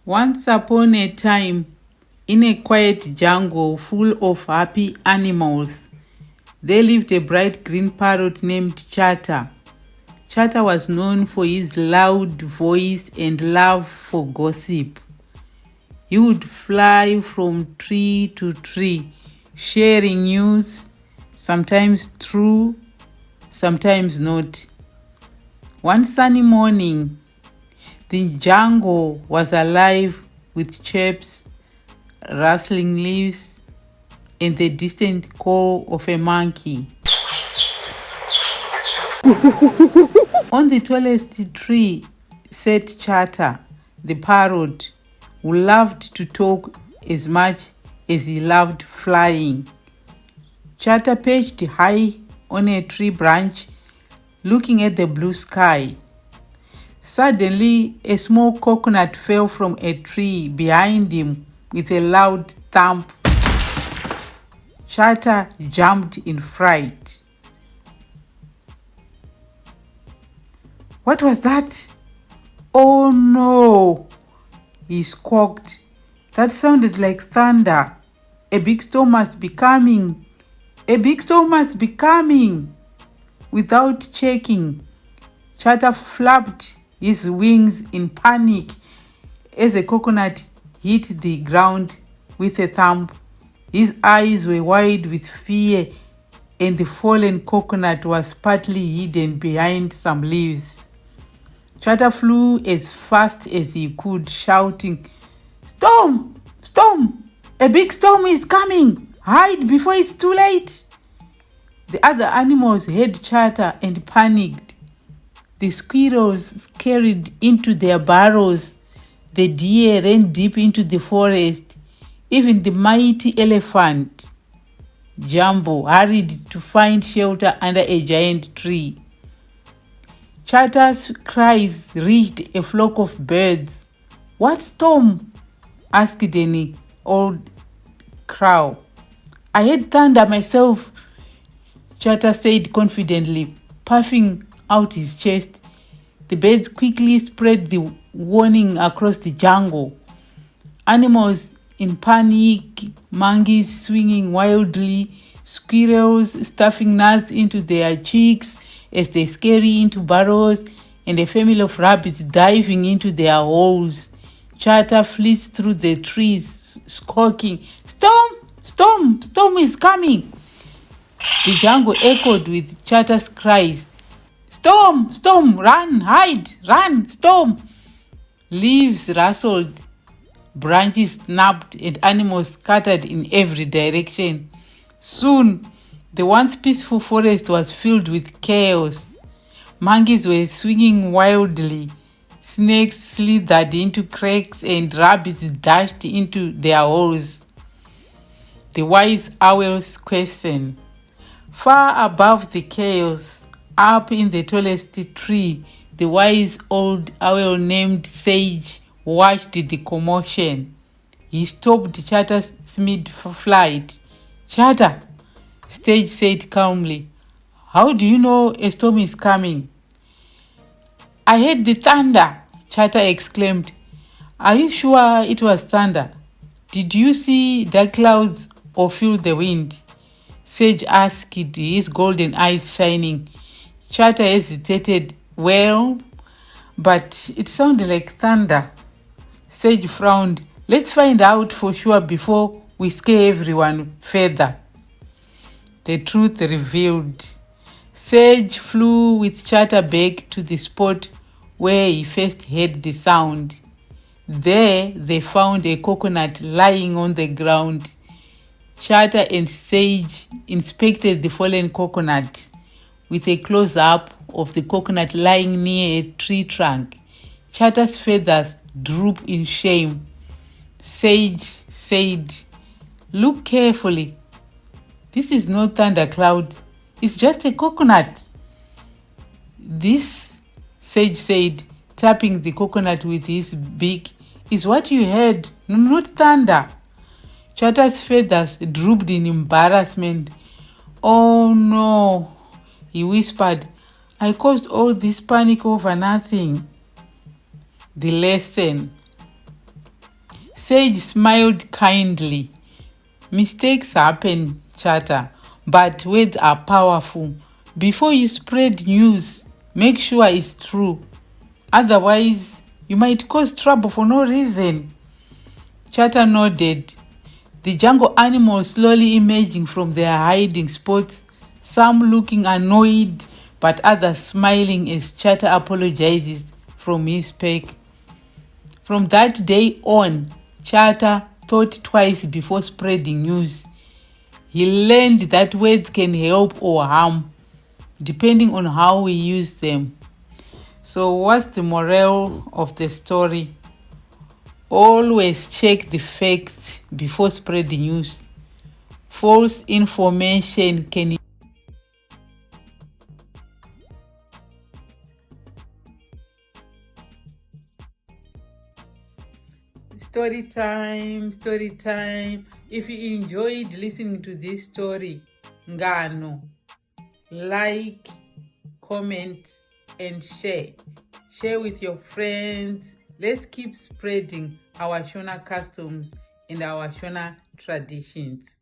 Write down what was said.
Once upon a time, in a quiet jungle full of happy animals, there lived a bright green parrot named Chata. Chata was known for his loud voice and love for gossip. He would fly from tree to tree, sharing news, sometimes true, sometimes not. One sunny morning, the jungle was alive with chirps, rustling leaves, and the distant call of a monkey. On the tallest tree sat Chata, the parrot, who loved to talk as much as he loved flying. Chata perched high on a tree branch, looking at the blue sky. Suddenly, a small coconut fell from a tree behind him with a loud thump. Chata jumped in fright. "What was that? Oh no!" he squawked. "That sounded like thunder. A big storm must be coming. A big storm must be coming." Without checking, Chata flapped his wings in panic as a coconut hit the ground with a thump. His eyes were wide with fear, and the fallen coconut was partly hidden behind some leaves. Chata flew as fast as he could, shouting, "Storm! Storm! A big storm is coming! Hide before it's too late!" The other animals heard Chata and panicked. The squirrels scurried into their burrows. The deer ran deep into the forest. Even the mighty elephant, Jumbo, hurried to find shelter under a giant tree. Chata's cries reached a flock of birds. "What storm?" asked an old crow. "I heard thunder myself," Chata said confidently, puffing out his chest. The birds quickly spread the warning across the jungle. Animals in panic, monkeys swinging wildly, squirrels stuffing nuts into their cheeks as they scurry into burrows, and a family of rabbits diving into their holes. Chata flees through the trees, squawking, "Storm! Storm! Storm is coming!" The jungle echoed with Chata's cries. "Storm! Storm! Run! Hide! Run! Storm!" Leaves rustled, branches snapped, and animals scattered in every direction. Soon, the once peaceful forest was filled with chaos. Monkeys were swinging wildly, snakes slithered into cracks, and rabbits dashed into their holes. The wise owls questioned. Far above the chaos, up in the tallest tree, the wise old owl named Sage watched the commotion. He stopped Chata's mid-flight. "Chata," Sage said calmly, "how do you know a storm is coming?" "I heard the thunder," Chata exclaimed. "Are you sure it was thunder? Did you see dark clouds or feel the wind?" Sage asked, his golden eyes shining. Chata hesitated. "Well, but it sounded like thunder." Sage frowned. "Let's find out for sure before we scare everyone further." The truth revealed. Sage flew with Chata back to the spot where he first heard the sound. There they found a coconut lying on the ground. Chata and Sage inspected the fallen coconut. With a close-up of the coconut lying near a tree trunk, Chata's feathers drooped in shame. Sage said, "Look carefully. This is no thundercloud. It's just a coconut." "This," Sage said, tapping the coconut with his beak, "is what you heard, not thunder." Chata's feathers drooped in embarrassment. "Oh no," he whispered. "I caused all this panic over nothing." The lesson: Sage smiled kindly. Mistakes happen, Chatter, but words are powerful. Before you spread news, make sure it's true. Otherwise, you might cause trouble for no reason. Chatter nodded. The jungle animals slowly emerging from their hiding spots, some looking annoyed, but others smiling as Chatter apologizes from his pack. From that day on, Chatter thought twice before spreading news. He learned that words can help or harm, depending on how we use them. So what's the moral of the story? Always check the facts before spreading news. False information can Story time, story time. If you enjoyed listening to this story, NGANO, like, comment, and share. Share with your friends. Let's keep spreading our Shona customs and our Shona traditions.